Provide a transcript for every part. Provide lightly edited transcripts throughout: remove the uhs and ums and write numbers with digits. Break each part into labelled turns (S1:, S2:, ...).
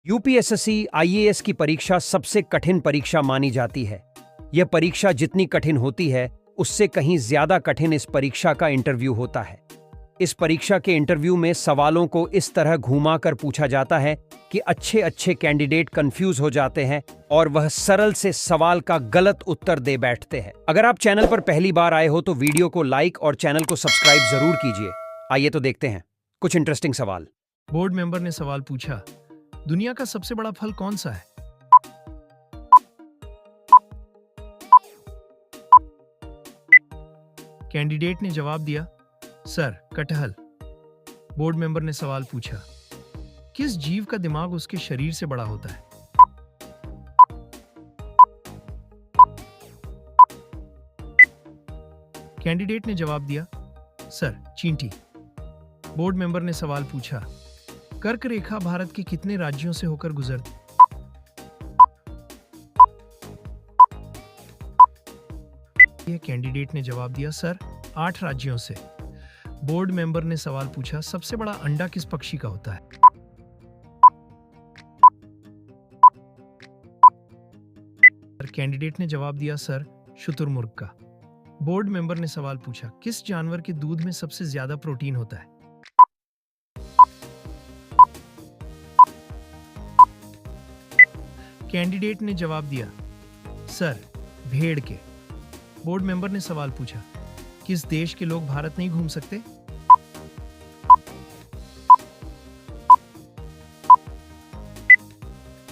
S1: UPSSC IAS की परीक्षा सबसे कठिन परीक्षा मानी जाती है। यह परीक्षा जितनी कठिन होती है, उससे कहीं ज्यादा कठिन इस परीक्षा का इंटरव्यू होता है। इस परीक्षा के इंटरव्यू में सवालों को इस तरह घुमा कर पूछा जाता है कि अच्छे अच्छे कैंडिडेट कंफ्यूज हो जाते हैं और वह सरल से सवाल का गलत उत्तर दे बैठते हैं। अगर आप चैनल पर पहली बार आए हो तो वीडियो को लाइक और चैनल को सब्सक्राइब जरूर कीजिए। आइए तो देखते हैं कुछ इंटरेस्टिंग सवाल।
S2: बोर्ड मेंबर ने सवाल पूछा, दुनिया का सबसे बड़ा फल कौन सा है? कैंडिडेट ने जवाब दिया, सर, कटहल। बोर्ड मेंबर ने सवाल पूछा, किस जीव का दिमाग उसके शरीर से बड़ा होता है? कैंडिडेट ने जवाब दिया, सर, चींटी। बोर्ड मेंबर ने सवाल पूछा, कर्क रेखा भारत के कितने राज्यों से होकर गुजरती? कैंडिडेट ने जवाब दिया, सर, 8 राज्यों से। बोर्ड मेंबर ने सवाल पूछा, सबसे बड़ा अंडा किस पक्षी का होता है? कैंडिडेट ने जवाब दिया, सर, शुतुरमुर्ग का। बोर्ड मेंबर ने सवाल पूछा, किस जानवर के दूध में सबसे ज्यादा प्रोटीन होता है? कैंडिडेट ने जवाब दिया, सर, भेड़ के। बोर्ड मेंबर ने सवाल पूछा, किस देश के लोग भारत नहीं घूम सकते?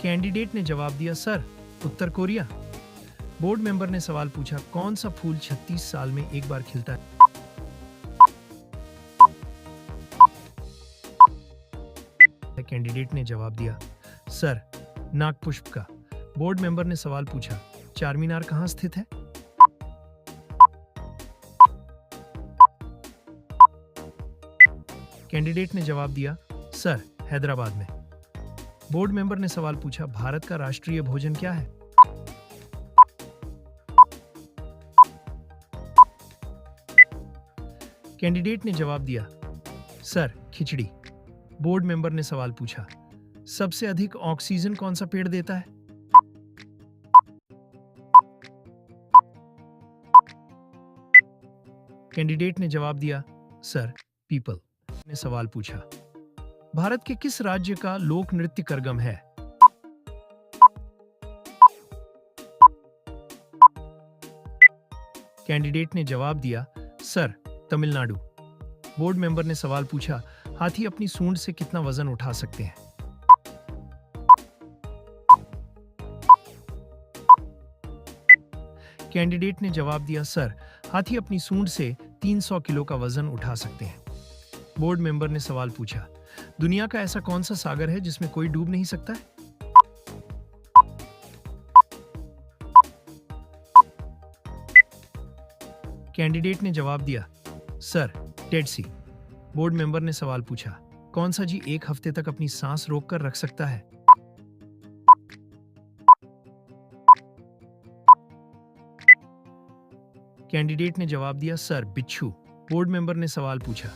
S2: कैंडिडेट ने जवाब दिया, सर, उत्तर कोरिया। बोर्ड मेंबर ने सवाल पूछा, कौन सा फूल 36 साल में एक बार खिलता है? कैंडिडेट ने जवाब दिया, सर, नागपुष्प का। बोर्ड मेंबर ने सवाल पूछा, चारमीनार कहां स्थित है? कैंडिडेट ने जवाब दिया, सर, हैदराबाद में। बोर्ड मेंबर ने सवाल पूछा, भारत का राष्ट्रीय भोजन क्या है? कैंडिडेट ने जवाब दिया, सर, खिचड़ी। बोर्ड मेंबर ने सवाल पूछा, सबसे अधिक ऑक्सीजन कौन सा पेड़ देता है? कैंडिडेट ने जवाब दिया, सर, पीपल। ने सवाल पूछा, भारत के किस राज्य का लोक नृत्य करगम है? कैंडिडेट ने जवाब दिया, सर, तमिलनाडु। बोर्ड मेंबर ने सवाल पूछा, हाथी अपनी सूंड से कितना वजन उठा सकते हैं? कैंडिडेट ने जवाब दिया, सर, हाथी अपनी सूंड से 300 किलो का वजन उठा सकते हैं। बोर्ड मेंबर ने सवाल पूछा, दुनिया का ऐसा कौन सा सागर है जिसमें कोई डूब नहीं सकता है? कैंडिडेट ने जवाब दिया, सर, डेड सी। बोर्ड मेंबर ने सवाल पूछा, कौन सा जी 1 हफ्ते तक अपनी सांस रोककर रख सकता है? कैंडिडेट ने जवाब दिया, सर, बिच्छू। बोर्ड मेंबर ने सवाल पूछा,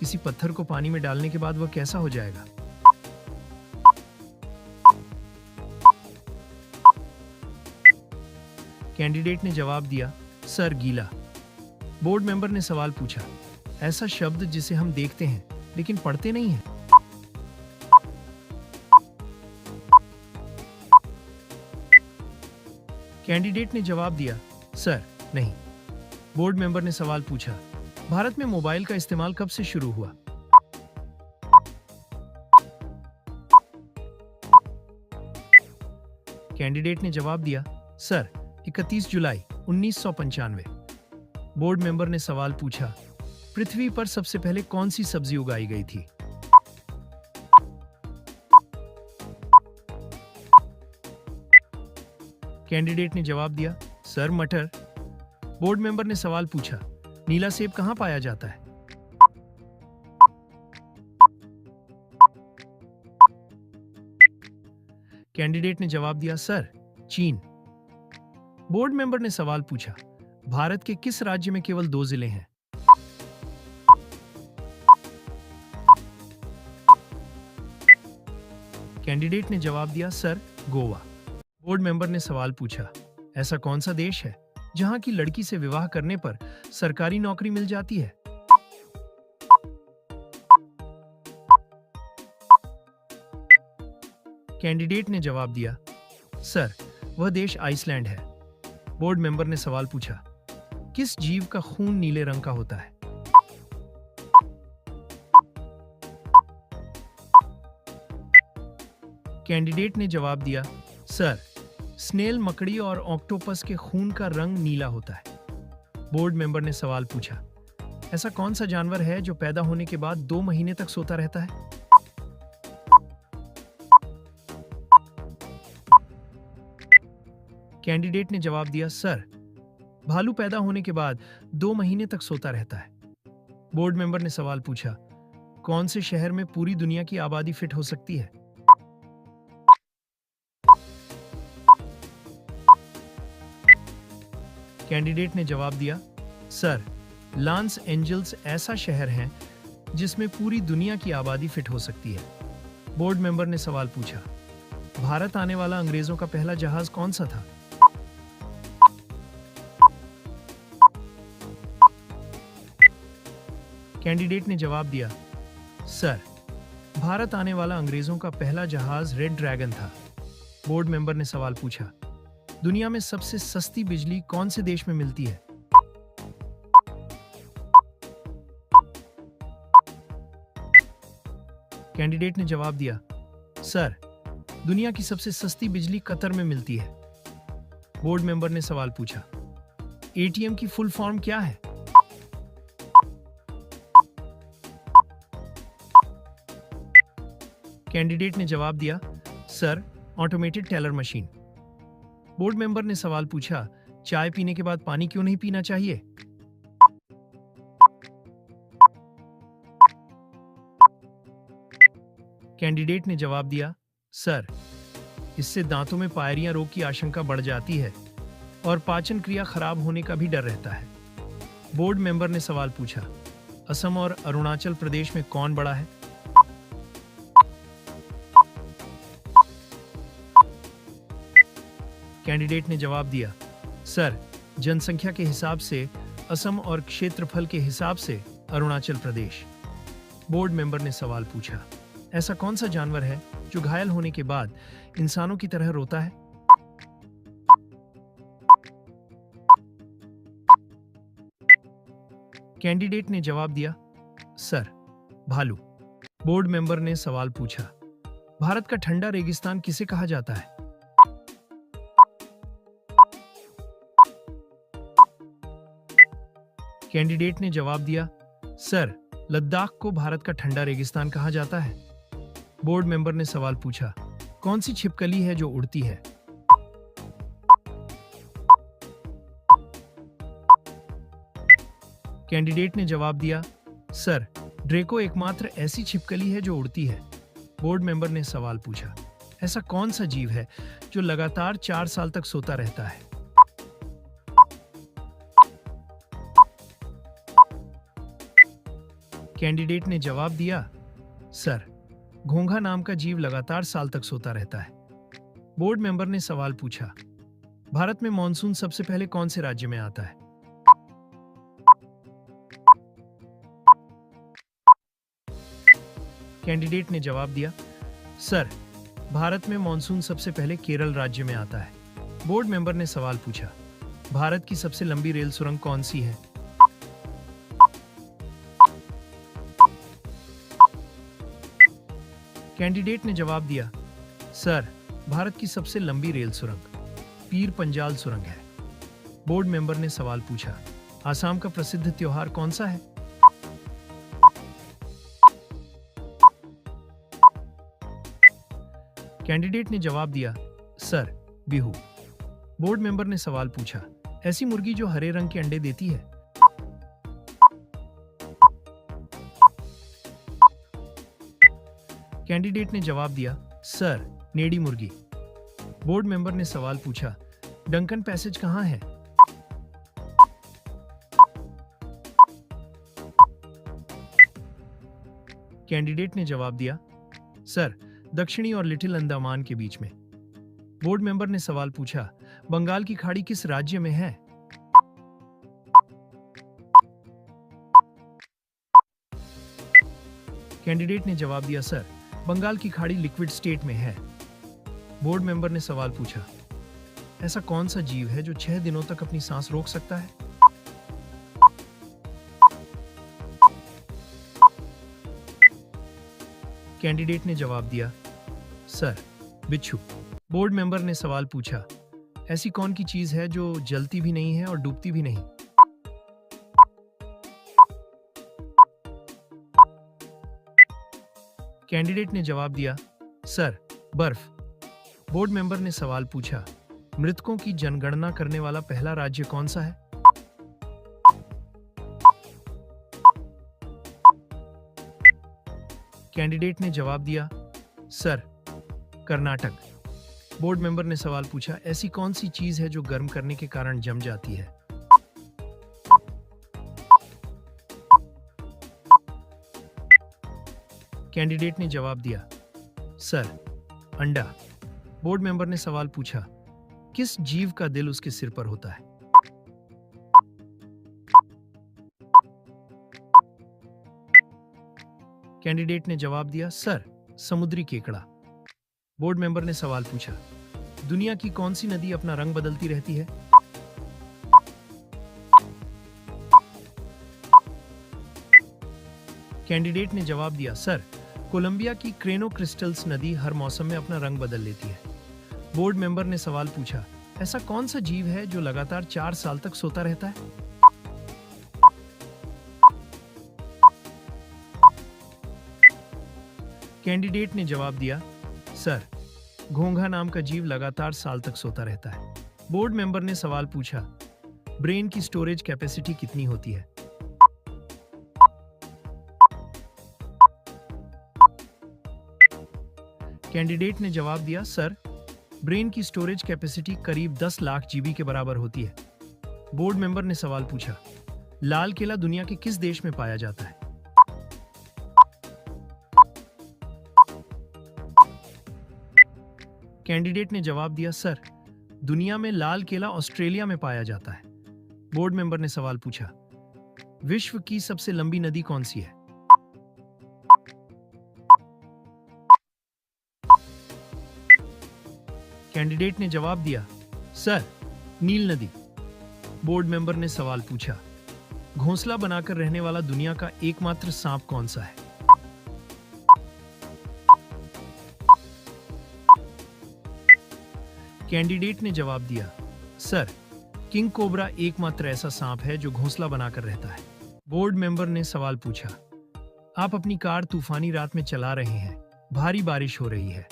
S2: किसी पत्थर को पानी में डालने के बाद वह कैसा हो जाएगा? कैंडिडेट ने जवाब दिया, सर, गीला। बोर्ड मेंबर ने सवाल पूछा, ऐसा शब्द जिसे हम देखते हैं लेकिन पढ़ते नहीं हैं? कैंडिडेट ने जवाब दिया, सर, नहीं। बोर्ड मेंबर ने सवाल पूछा, भारत में मोबाइल का इस्तेमाल कब से शुरू हुआ? कैंडिडेट ने जवाब दिया, सर, 31 जुलाई 1995। बोर्ड मेंबर ने सवाल पूछा, पृथ्वी पर सबसे पहले कौन सी सब्जी उगाई गई थी? कैंडिडेट ने जवाब दिया, सर, मटर। बोर्ड मेंबर ने सवाल पूछा, नीला सेब कहां पाया जाता है? कैंडिडेट ने जवाब दिया, सर, चीन। बोर्ड मेंबर ने सवाल पूछा, भारत के किस राज्य में केवल 2 जिले हैं? कैंडिडेट ने जवाब दिया, सर, गोवा। बोर्ड मेंबर ने सवाल पूछा, ऐसा कौन सा देश है जहां की लड़की से विवाह करने पर सरकारी नौकरी मिल जाती है? कैंडिडेट ने जवाब दिया, सर, वह देश आइसलैंड है। बोर्ड मेंबर ने सवाल पूछा, किस जीव का खून नीले रंग का होता है? कैंडिडेट ने जवाब दिया, सर, स्नेल, मकड़ी और ऑक्टोपस के खून का रंग नीला होता है। बोर्ड मेंबर ने सवाल पूछा, ऐसा कौन सा जानवर है जो पैदा होने के बाद 2 महीने तक सोता रहता है? कैंडिडेट ने जवाब दिया, सर, भालू पैदा होने के बाद 2 महीने तक सोता रहता है। बोर्ड मेंबर ने सवाल पूछा, कौन से शहर में पूरी दुनिया की आबादी फिट हो सकती है? कैंडिडेट ने जवाब दिया, सर, लॉस एंजल्स ऐसा शहर है जिसमें पूरी दुनिया की आबादी फिट हो सकती है। बोर्ड मेंबर ने सवाल पूछा, भारत आने वाला अंग्रेजों का पहला जहाज कौन सा था? कैंडिडेट ने जवाब दिया, सर, भारत आने वाला अंग्रेजों का पहला जहाज रेड ड्रैगन था। बोर्ड मेंबर ने सवाल पूछा, दुनिया में सबसे सस्ती बिजली कौन से देश में मिलती है? कैंडिडेट ने जवाब दिया, सर, दुनिया की सबसे सस्ती बिजली कतर में मिलती है। बोर्ड मेंबर ने सवाल पूछा, एटीएम की फुल फॉर्म क्या है? कैंडिडेट ने जवाब दिया, sir, automated teller machine. Board member ने सवाल पूछा, चाय पीने के बाद पानी क्यों नहीं पीना चाहिए? कैंडिडेट ने जवाब दिया, सर, इससे दांतों में पायरिया रोग की आशंका बढ़ जाती है और पाचन क्रिया खराब होने का भी डर रहता है। बोर्ड मेंबर ने सवाल पूछा, असम और अरुणाचल प्रदेश में कौन बड़ा है? कैंडिडेट ने जवाब दिया, सर, जनसंख्या के हिसाब से असम और क्षेत्रफल के हिसाब से अरुणाचल प्रदेश। बोर्ड मेंबर ने सवाल पूछा, ऐसा कौन सा जानवर है जो घायल होने के बाद इंसानों की तरह रोता है? कैंडिडेट ने जवाब दिया, सर, भालू। बोर्ड मेंबर ने सवाल पूछा, भारत का ठंडा रेगिस्तान किसे कहा जाता है? कैंडिडेट ने जवाब दिया, सर, लद्दाख को भारत का ठंडा रेगिस्तान कहा जाता है। बोर्ड मेंबर ने सवाल पूछा, कौन सी छिपकली है जो उड़ती है? कैंडिडेट ने जवाब दिया, सर, ड्रेको एकमात्र ऐसी छिपकली है जो उड़ती है। बोर्ड मेंबर ने सवाल पूछा, ऐसा कौन सा जीव है जो लगातार 4 साल तक सोता रहता है? कैंडिडेट ने जवाब दिया, सर, घोंघा नाम का जीव लगातार साल तक सोता रहता है। बोर्ड मेंबर ने सवाल पूछा, भारत में मॉनसून सबसे पहले कौन से राज्य में आता है? कैंडिडेट ने जवाब दिया, सर, भारत में मॉनसून सबसे पहले केरल राज्य में आता है। बोर्ड मेंबर ने सवाल पूछा, भारत की सबसे लंबी रेल सुरंग कौन सी है? कैंडिडेट ने जवाब दिया, सर, भारत की सबसे लंबी रेल सुरंग पीर पंजाल सुरंग है। बोर्ड मेंबर ने सवाल पूछा, आसाम का प्रसिद्ध त्योहार कौन सा है? कैंडिडेट ने जवाब दिया, सर, बिहू। बोर्ड मेंबर ने सवाल पूछा, ऐसी मुर्गी जो हरे रंग के अंडे देती है? कैंडिडेट ने जवाब दिया, सर, नेडी मुर्गी। बोर्ड मेंबर ने सवाल पूछा, डंकन पैसेज कहां है? कैंडिडेट ने जवाब दिया, सर, दक्षिणी और लिटिल अंडमान के बीच में। बोर्ड मेंबर ने सवाल पूछा, बंगाल की खाड़ी किस राज्य में है? कैंडिडेट ने जवाब दिया, सर, बंगाल की खाड़ी लिक्विड स्टेट में है। बोर्ड मेंबर ने सवाल पूछा, ऐसा कौन सा जीव है जो 6 दिनों तक अपनी सांस रोक सकता है? कैंडिडेट ने जवाब दिया, सर, बिच्छू। बोर्ड मेंबर ने सवाल पूछा, ऐसी कौन की चीज है जो जलती भी नहीं है और डूबती भी नहीं? कैंडिडेट ने जवाब दिया, सर, बर्फ। बोर्ड मेंबर ने सवाल पूछा, मृतकों की जनगणना करने वाला पहला राज्य कौन सा है? कैंडिडेट ने जवाब दिया, सर, कर्नाटक। बोर्ड मेंबर ने सवाल पूछा, ऐसी कौन सी चीज है जो गर्म करने के कारण जम जाती है? कैंडिडेट ने जवाब दिया, सर, अंडा। बोर्ड मेंबर ने सवाल पूछा, किस जीव का दिल उसके सिर पर होता है? कैंडिडेट ने जवाब दिया, सर, समुद्री केकड़ा। बोर्ड मेंबर ने सवाल पूछा, दुनिया की कौन सी नदी अपना रंग बदलती रहती है? कैंडिडेट ने जवाब दिया, सर, कोलंबिया की क्रेनो क्रिस्टल्स नदी हर मौसम में अपना रंग बदल लेती है। बोर्ड मेंबर ने सवाल पूछा, ऐसा कौन सा जीव है जो लगातार 4 साल तक सोता रहता है? कैंडिडेट ने जवाब दिया, सर, घोंघा नाम का जीव लगातार साल तक सोता रहता है। बोर्ड मेंबर ने सवाल पूछा, ब्रेन की स्टोरेज कैपेसिटी कितनी होती है? कैंडिडेट ने जवाब दिया, सर, ब्रेन की स्टोरेज कैपेसिटी करीब 10 लाख जीबी के बराबर होती है। बोर्ड मेंबर ने सवाल पूछा, लाल किला दुनिया के किस देश में पाया जाता है? कैंडिडेट ने जवाब दिया, सर, दुनिया में लाल किला ऑस्ट्रेलिया में पाया जाता है। बोर्ड मेंबर ने सवाल पूछा, विश्व की सबसे लंबी नदी कौन सी है? कैंडिडेट ने जवाब दिया, सर, नील नदी। बोर्ड मेंबर ने सवाल पूछा, घोंसला बनाकर रहने वाला दुनिया का एकमात्र सांप कौन सा है? कैंडिडेट ने जवाब दिया, सर, किंग कोबरा एकमात्र ऐसा सांप है जो घोंसला बनाकर रहता है। बोर्ड मेंबर ने सवाल पूछा, आप अपनी कार तूफानी रात में चला रहे हैं, भारी बारिश हो रही है,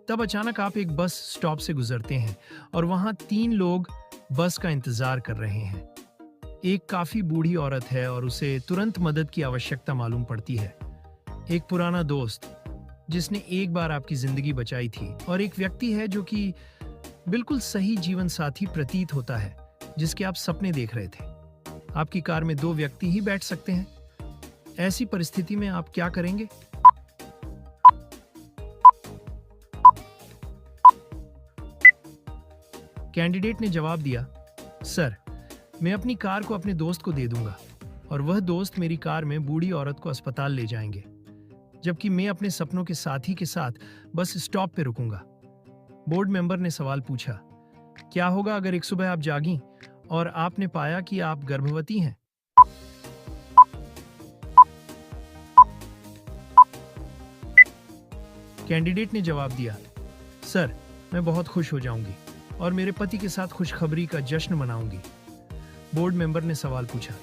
S2: तब अचानक आप एक बस स्टॉप से गुजरते हैं और वहां 3 लोग बस का इंतजार कर रहे हैं। एक काफी बूढ़ी औरत है और उसे तुरंत मदद की आवश्यकता मालूम पड़ती है। एक पुराना दोस्त जिसने एक बार आपकी जिंदगी बचाई थी, और एक व्यक्ति है जो कि बिल्कुल सही जीवन साथी प्रतीत होता है, जिसके आप सपने देख रहे थे। आपकी कार में 2 व्यक्ति ही बैठ सकते हैं। ऐसी परिस्थिति में आप क्या करेंगे? कैंडिडेट ने जवाब दिया, सर, मैं अपनी कार को अपने दोस्त को दे दूंगा और वह दोस्त मेरी कार में बूढ़ी औरत को अस्पताल ले जाएंगे, जबकि मैं अपने सपनों के साथी के साथ बस स्टॉप पे रुकूंगा। बोर्ड मेंबर ने सवाल पूछा, क्या होगा अगर एक सुबह आप जागीं और आपने पाया कि आप गर्भवती हैं? कैंडिडेट ने जवाब दिया, सर, मैं बहुत खुश हो जाऊंगी और मेरे पति के साथ खुशखबरी का जश्न मनाऊंगी। बोर्ड मेंबर ने सवाल पूछा,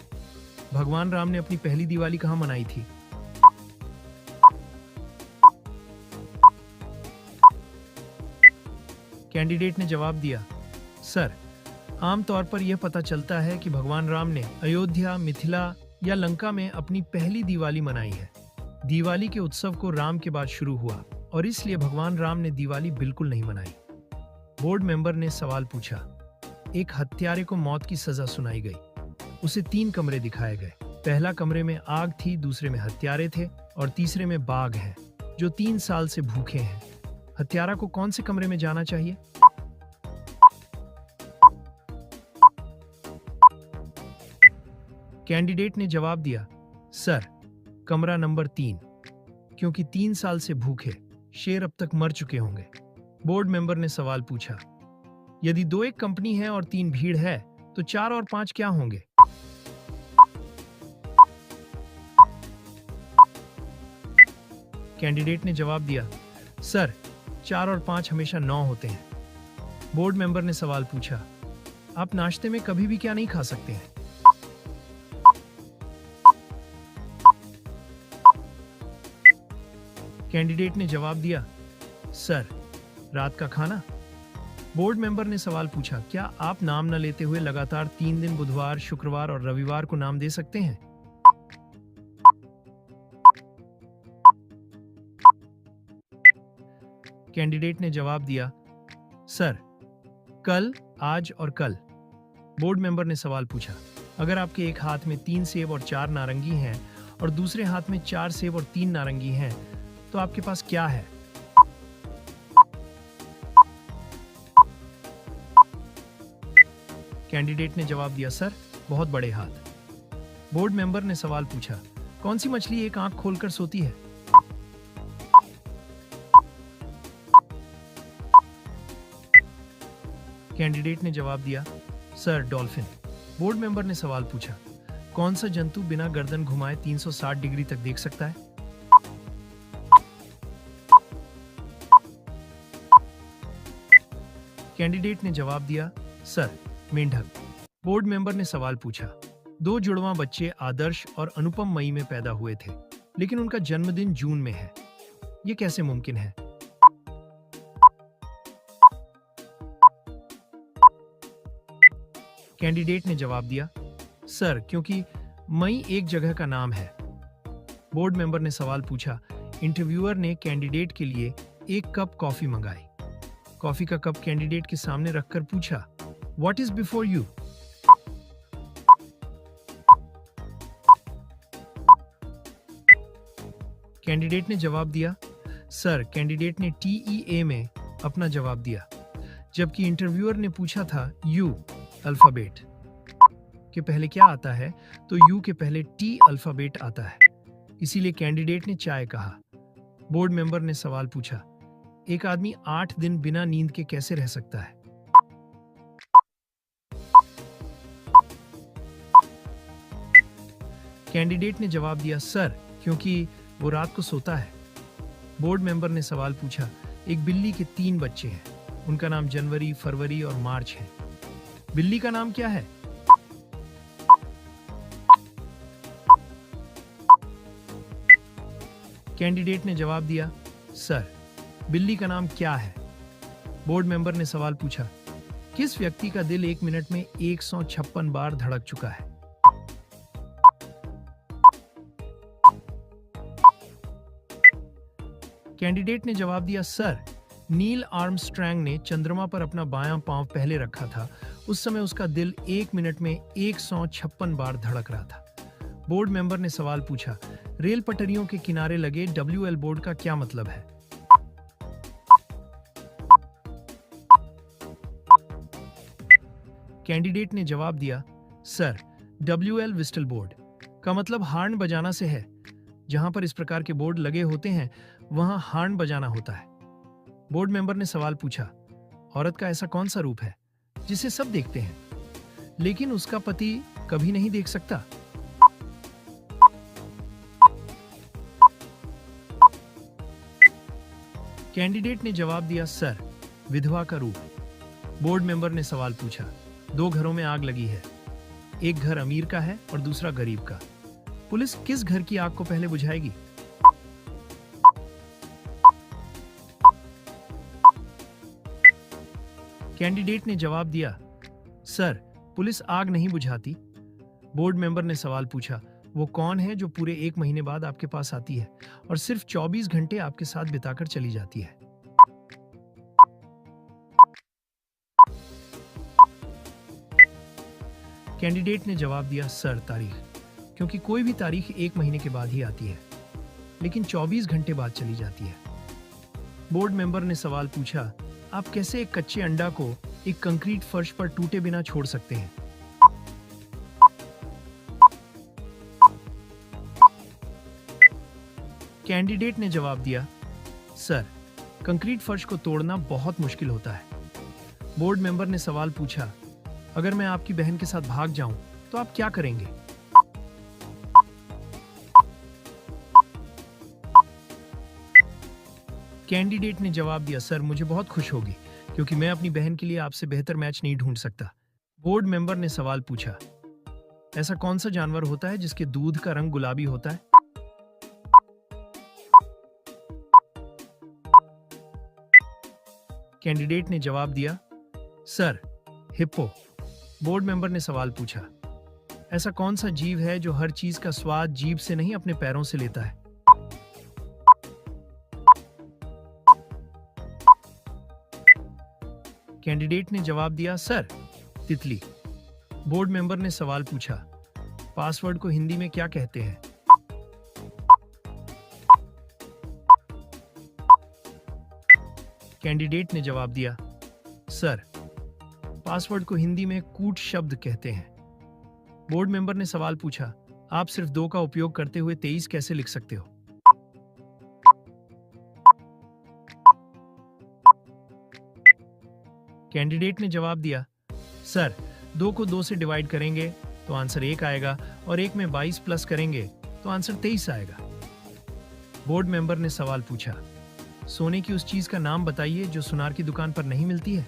S2: भगवान राम ने अपनी पहली दिवाली कहां मनाई थी? कैंडिडेट ने जवाब दिया, सर, आमतौर पर यह पता चलता है कि भगवान राम ने अयोध्या, मिथिला या लंका में अपनी पहली दिवाली मनाई है। दिवाली के उत्सव को राम के बाद शुरू हुआ और इसलिए भगवान राम ने दिवाली बिल्कुल नहीं मनाई। बोर्ड मेंबर ने सवाल पूछा, एक हत्यारे को मौत की सजा सुनाई गई। उसे 3 कमरे दिखाए गए। पहला कमरे में आग थी, दूसरे में हत्यारे थे और तीसरे में बाघ हैं जो 3 साल से भूखे हैं। हत्यारा को कौन से कमरे में जाना चाहिए? कैंडिडेट ने जवाब दिया, सर, कमरा नंबर 3, क्योंकि 3 साल से भूखे शेर अब तक मर चुके होंगे। बोर्ड मेंबर ने सवाल पूछा, यदि 2 एक कंपनी है और 3 भीड़ है तो 4 और 5 क्या होंगे? कैंडिडेट ने जवाब दिया, सर, 4 और 5 हमेशा 9 होते हैं। बोर्ड मेंबर ने सवाल पूछा, आप नाश्ते में कभी भी क्या नहीं खा सकते हैं? कैंडिडेट ने जवाब दिया, सर, रात का खाना। बोर्ड मेंबर ने सवाल पूछा, क्या आप नाम न लेते हुए लगातार 3 दिन बुधवार, शुक्रवार और रविवार को नाम दे सकते हैं? कैंडिडेट ने जवाब दिया, सर, कल, आज और कल। बोर्ड मेंबर ने सवाल पूछा, अगर आपके एक हाथ में 3 सेब और 4 नारंगी हैं और दूसरे हाथ में 4 सेब और 3 नारंगी हैं, तो आपके पास क्या है? कैंडिडेट ने जवाब दिया, सर, बहुत बड़े हाथ। बोर्ड मेंबर ने सवाल पूछा, कौन सी मछली एक आंख खोलकर सोती है? कैंडिडेट ने जवाब दिया, सर, डॉल्फिन। बोर्ड मेंबर ने सवाल पूछा, कौन सा जंतु बिना गर्दन घुमाए 360 डिग्री तक देख सकता है? कैंडिडेट ने जवाब दिया, सर, मेंढक। बोर्ड मेंबर ने सवाल पूछा, 2 जुड़वां बच्चे आदर्श और अनुपम मई में पैदा हुए थे, लेकिन उनका जन्मदिन जून में है। ये कैसे मुमकिन है? कैंडिडेट ने जवाब दिया, सर, क्योंकि मई एक जगह का नाम है। बोर्ड मेंबर ने सवाल पूछा, इंटरव्यूअर ने कैंडिडेट के लिए 1 कप कॉफी मंगाई। कॉफी का कप कैंडिडेट के सामने रखकर पूछा, what is before you? Candidate ने जवाब दिया, सर, कैंडिडेट ने TEA में अपना जवाब दिया, जबकि इंटरव्यूअर ने पूछा था यू अल्फाबेट के पहले क्या आता है, तो यू के पहले T अल्फाबेट आता है, इसीलिए कैंडिडेट ने चाय कहा। बोर्ड मेंबर ने सवाल पूछा, एक आदमी 8 दिन बिना नींद के कैसे रह सकता है? कैंडिडेट ने जवाब दिया, सर, क्योंकि वो रात को सोता है। बोर्ड मेंबर ने सवाल पूछा, एक बिल्ली के 3 बच्चे हैं, उनका नाम जनवरी, फरवरी और मार्च है। बिल्ली का नाम क्या है? कैंडिडेट ने जवाब दिया, सर, बिल्ली का नाम क्या है? बोर्ड मेंबर ने सवाल पूछा, किस व्यक्ति का दिल 1 मिनट में 156 बार धड़क चुका है? कैंडिडेट ने जवाब दिया, सर, नील आर्मस्ट्रैंग ने चंद्रमा पर अपना बायां पांव पहले रखा था, उस समय उसका दिल 1 मिनट में 156 बार धड़क रहा था। बोर्ड मेंबर ने सवाल पूछा, रेल पटरियों के किनारे लगे WL बोर्ड का क्या मतलब है? कैंडिडेट ने जवाब दिया, सर, WL विस्टल बोर्ड का मतलब हार्न बजाना से है। जहां पर इस प्रकार के बोर्ड लगे होते हैं वहां हार्न बजाना होता है। बोर्ड मेंबर ने सवाल पूछा, औरत का ऐसा कौन सा रूप है जिसे सब देखते हैं लेकिन उसका पति कभी नहीं देख सकता? कैंडिडेट ने जवाब दिया, सर, विधवा का रूप। बोर्ड मेंबर ने सवाल पूछा, 2 घरों में आग लगी है, एक घर अमीर का है और दूसरा गरीब का। पुलिस किस घर की आग को पहले बुझाएगी? कैंडिडेट ने जवाब दिया, सर, पुलिस आग नहीं बुझाती। बोर्ड मेंबर ने सवाल पूछा, वो कौन है जो पूरे 1 महीने बाद आपके पास आती है और सिर्फ 24 घंटे आपके साथ बिताकर चली जाती है? कैंडिडेट ने जवाब दिया, सर, तारीख, क्योंकि कोई भी तारीख 1 महीने के बाद ही आती है लेकिन 24 घंटे बाद चली जाती है। बोर्ड मेंबर ने सवाल पूछा, आप कैसे एक कच्चे अंडा को एक कंक्रीट फर्श पर टूटे बिना छोड़ सकते हैं? कैंडिडेट ने जवाब दिया, सर, कंक्रीट फर्श को तोड़ना बहुत मुश्किल होता है। बोर्ड मेंबर ने सवाल पूछा, अगर मैं आपकी बहन के साथ भाग जाऊं तो आप क्या करेंगे? कैंडिडेट ने जवाब दिया, सर, मुझे बहुत खुश होगी क्योंकि मैं अपनी बहन के लिए आपसे बेहतर मैच नहीं ढूंढ सकता। बोर्ड मेंबर ने सवाल पूछा, ऐसा कौन सा जानवर होता है जिसके दूध का रंग गुलाबी होता है? कैंडिडेट ने जवाब दिया, सर, हिप्पो। बोर्ड मेंबर ने सवाल पूछा, ऐसा कौन सा जीव है जो हर चीज का स्वाद जीभ से नहीं अपने पैरों से लेता है? कैंडिडेट ने जवाब दिया, सर, तितली। बोर्ड मेंबर ने सवाल पूछा, पासवर्ड को हिंदी में क्या कहते हैं? कैंडिडेट ने जवाब दिया, सर, पासवर्ड को हिंदी में कूट शब्द कहते हैं। बोर्ड मेंबर ने सवाल पूछा, आप सिर्फ 2 का उपयोग करते हुए 23 कैसे लिख सकते हो? कैंडिडेट ने जवाब दिया, सर, 2 को 2 से डिवाइड करेंगे तो आंसर 1 आएगा और 1 में 22 प्लस करेंगे तो आंसर 23 आएगा। बोर्ड मेंबर ने सवाल पूछा, सोने की उस चीज का नाम बताइए जो सुनार की दुकान पर नहीं मिलती है।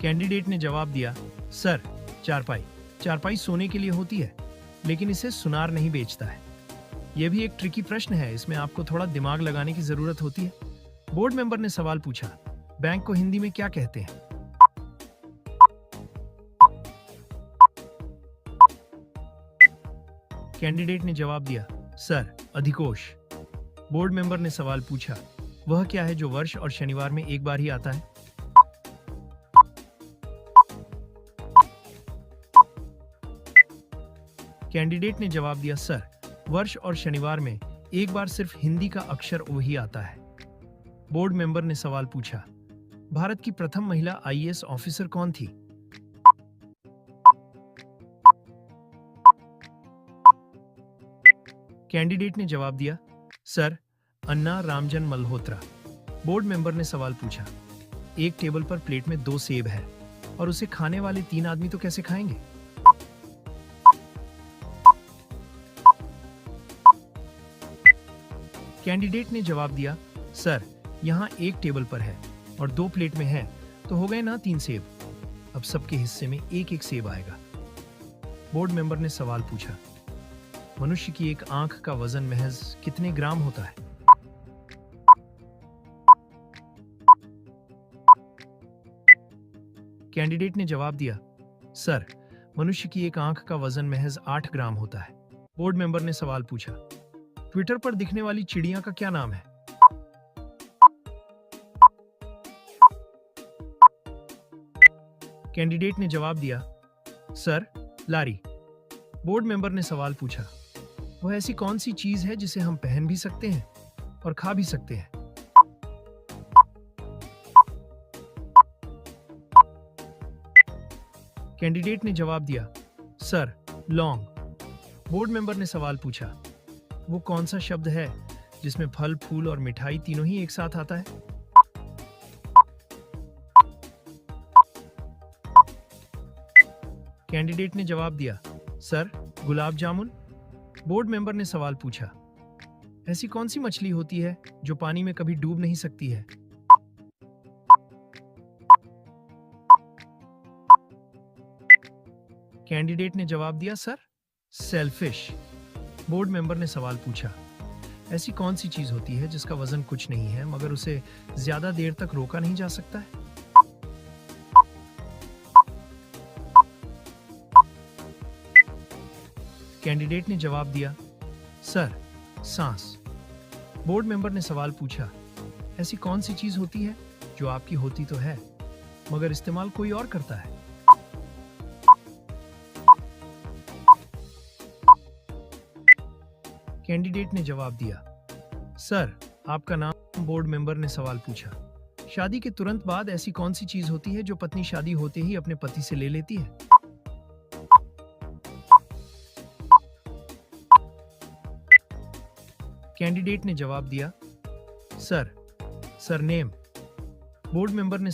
S2: कैंडिडेट ने जवाब दिया, सर, चारपाई। चारपाई सोने के लिए होती है लेकिन इसे सुनार नहीं बेचता है। यह भी एक ट्रिकी प्रश्न है, इसमें आपको थोड़ा दिमाग लगाने की जरूरत होती है। बोर्ड मेंबर ने सवाल पूछा, बैंक को हिंदी में क्या कहते हैं? कैंडिडेट ने जवाब दिया, सर, अधिकोष। बोर्ड मेंबर ने सवाल पूछा, वह क्या है जो वर्ष और शनिवार में एक बार ही आता है? कैंडिडेट ने जवाब दिया, सर, वर्ष और शनिवार में एक बार सिर्फ हिंदी का अक्षर वही आता है। बोर्ड मेंबर ने सवाल पूछा, भारत की प्रथम महिला आईएएस ऑफिसर कौन थी? कैंडिडेट ने जवाब दिया, सर, अन्ना रामजन मल्होत्रा। बोर्ड मेंबर ने सवाल पूछा, एक टेबल पर प्लेट में 2 सेब है और उसे खाने वाले 3 आदमी तो कैसे खाएंगे? कैंडिडेट ने जवाब दिया, सर, यहाँ एक टेबल पर है और 2 प्लेट में है तो हो गए ना 3 सेब। अब सबके हिस्से में एक एक सेब आएगा। बोर्ड मेंबर ने सवाल पूछा, मनुष्य की एक आंख का वजन महज कितने ग्राम होता है? कैंडिडेट ने जवाब दिया, सर, मनुष्य की एक आंख का वजन महज 8 ग्राम होता है। बोर्ड मेंबर ने सवाल पूछा, ट्विटर पर दिखने वाली चिड़िया का क्या नाम है? कैंडिडेट ने जवाब दिया, सर, लारी। बोर्ड मेंबर ने सवाल पूछा, वह ऐसी कौन सी चीज है जिसे हम पहन भी सकते हैं और खा भी सकते हैं? कैंडिडेट ने जवाब दिया, सर, लौंग। बोर्ड मेंबर ने सवाल पूछा, वो कौन सा शब्द है जिसमें फल, फूल और मिठाई तीनों ही एक साथ आता है? कैंडिडेट ने जवाब दिया, sir, gulab jamun. Board member ने सवाल पूछा, ऐसी कौन सी मछली होती है जो पानी में कभी डूब नहीं सकती है? कैंडिडेट ने जवाब दिया, सर, सेलफिश। बोर्ड मेंबर ने सवाल पूछा, ऐसी कौन सी चीज होती है जिसका वजन कुछ नहीं है मगर उसे ज्यादा देर तक रोका नहीं जा सकता है? कैंडिडेट ने जवाब दिया, सर, सांस। बोर्ड मेंबर ने सवाल पूछा, ऐसी कौन सी चीज होती है जो आपकी होती तो है मगर इस्तेमाल कोई और करता है? कैंडिडेट ने जवाब दिया, सर, आपका नाम। बोर्ड मेंबर ने सवाल पूछा, शादी के तुरंत बाद ऐसी कौन सी चीज होती है जो पत्नी शादी होते ही अपने पति से ले लेती है? कैंडिडेट ने जवाब दिया, सर, सरनेम। बोर्ड मेंबर ने